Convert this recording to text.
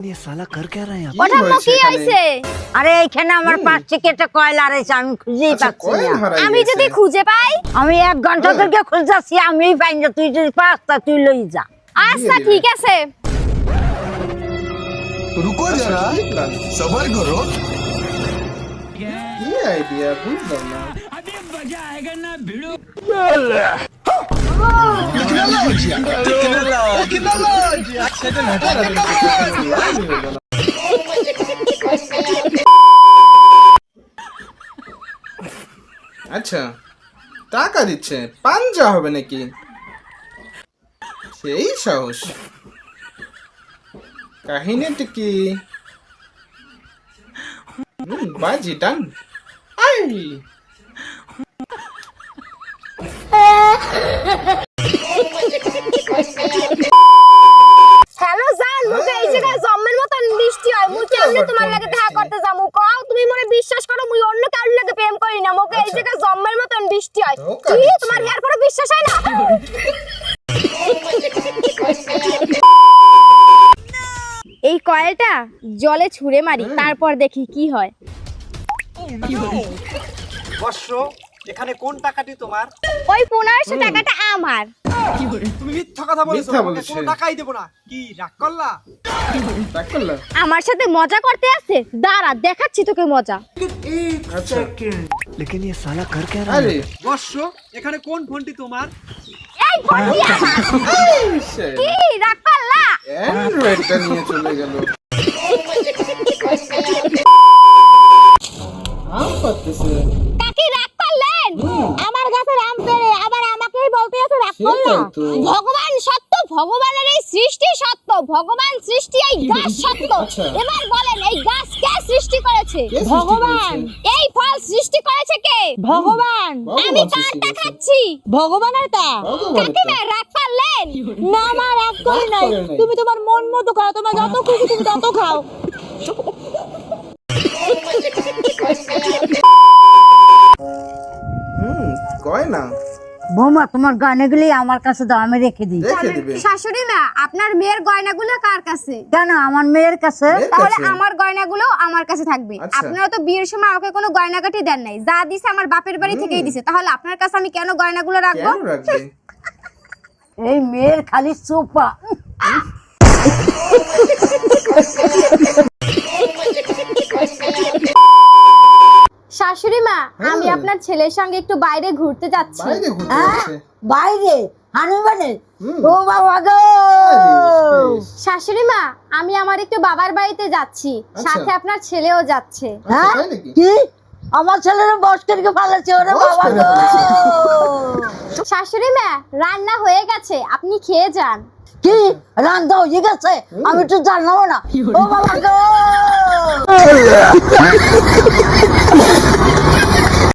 ये साला कर क्या रहा है यहाँ? ওটা কি হইছে? আরে এইখানে আমার 5 টিকেটে কয়লা রয়েছে, আমি খুঁজেই পাচ্ছি না। আমি যদি খুঁজে পাই, আমি 1 ঘন্টা ধরে খুঁজতাছি, আমিই পাই না। তুই যদি পাস তা তুই লই যা। আচ্ছা ঠিক আছে। रुको जरा सबर करो। ये आइडिया बुझलो ना। अभी मजा आएगा ना भिड़ो। আচ্ছা টাকা দিচ্ছে, পাঞ্জা হবে নাকি? সেই সাহস। কাহিনীটা কি? বাজি ডান। আই হ্যালো জান, মুকে এই জায়গায় জম্মের মতন বৃষ্টি হয়। মুই কেমনে তোমার লাগে দেখা করতে যামু? কও তুমি মনে বিশ্বাস করো, মুই অন্য কারোর লাগে প্রেম করি না। মুকে এই জায়গায় জম্মের মতন বৃষ্টি হয়। কি তোমার হেয়ার পরে বিশ্বাস হয় না? এই কয়েলটা জলে ছুঁড়ে মারি, তারপর দেখি কি হয়। বর্ষ, এখানে কোন টাকাটি তোমার? ওই 1500 টাকাটা আমার। তুমি মিথ্যা কথা বলছো। মিথ্যা তোমাকে বলছে। কোনো টাকাই দেব না। কি রাগ করলা? টাকা করলা? আমার সাথে মজা করতে আছে? দাঁড়া দেখাচ্ছি তোকে মজা। আচ্ছা लेकिन ये साला कर क्या रहा है? আরে বর্ষ, এখানে কোন ফোনটি তোমার? এই ফোনটি আমার। কি রাগ করলা? অ্যান্ড্রয়েডটা নিয়ে চলে গেল। আম পাচ্ছে। কাকি রাগ করলেন? আমার গাছের আম পেড়ে আবার আমাকেই বলতে আছে রাগ করলা? সেটাই তো। ভগবান সত্য, ভগবানের এই সৃষ্টি সত্য, ভগবান সৃষ্টি, এই গাছ সত্য। আচ্ছা। এবার বলেন এই গাছ কে সৃষ্টি করেছে? কে সৃষ্টি ভগবান। করেছে? এই ফল সৃষ্টি করেছে কে? ভগবান। ভগবান আমি সৃষ্টি কারটা করেছে। খাচ্ছি? ভগবানের তা। ভগবানের কাকি তা। না রাগ করলেন? না মা রাগ করি রাগ নাই। করে নাই। তুমি তোমার মন মতো খাও, তোমার যত খুশি তুমি তত খাও। কয় না বৌমা তোমার গয়নাগুলি আমার কাছে দাও, আমি রেখে দিই। রেখে দিবে। শাশুড়ি মা, আপনার মেয়ের গয়নাগুলো কার কাছে? কেন আমার মেয়ের কাছে? মেয়ের তাহলে কাছে? আমার গয়নাগুলো আমার কাছে থাকবে। আচ্ছা। আপনারা তো বিয়ের সময় ওকে কোনো গয়নাগাটি দেন নাই, যা দিছে আমার বাপের বাড়ি থেকেই দিছে। তাহলে আপনার কাছে আমি কেন গয়নাগুলো রাখবো? কেন রাখবে? এই মেয়ের খালি সোপা। শাশুড়ি মা, আমি আপনার ছেলের সঙ্গে একটু বাইরে ঘুরতে যাচ্ছি। বাইরে ঘুরতে যাচ্ছে। বাইরে হানিমুনে? হুম। ও বাবা গো! আরে, শাশুড়ি মা, আমি আমার একটু বাবার বাড়িতে যাচ্ছি, আচ্ছা। সাথে আপনার ছেলেও যাচ্ছে। আচ্ছা, তাই নাকি? কি? আমার ছেলের বস করে ফেলেছে ওরে বস বাবা করে গো! ফেলেছে। শাশুড়ি মা, রান্না হয়ে গেছে, আপনি খেয়ে যান। কি রান্না হয়ে গেছে? আমি তো জানলাম না। ও বাবা গো!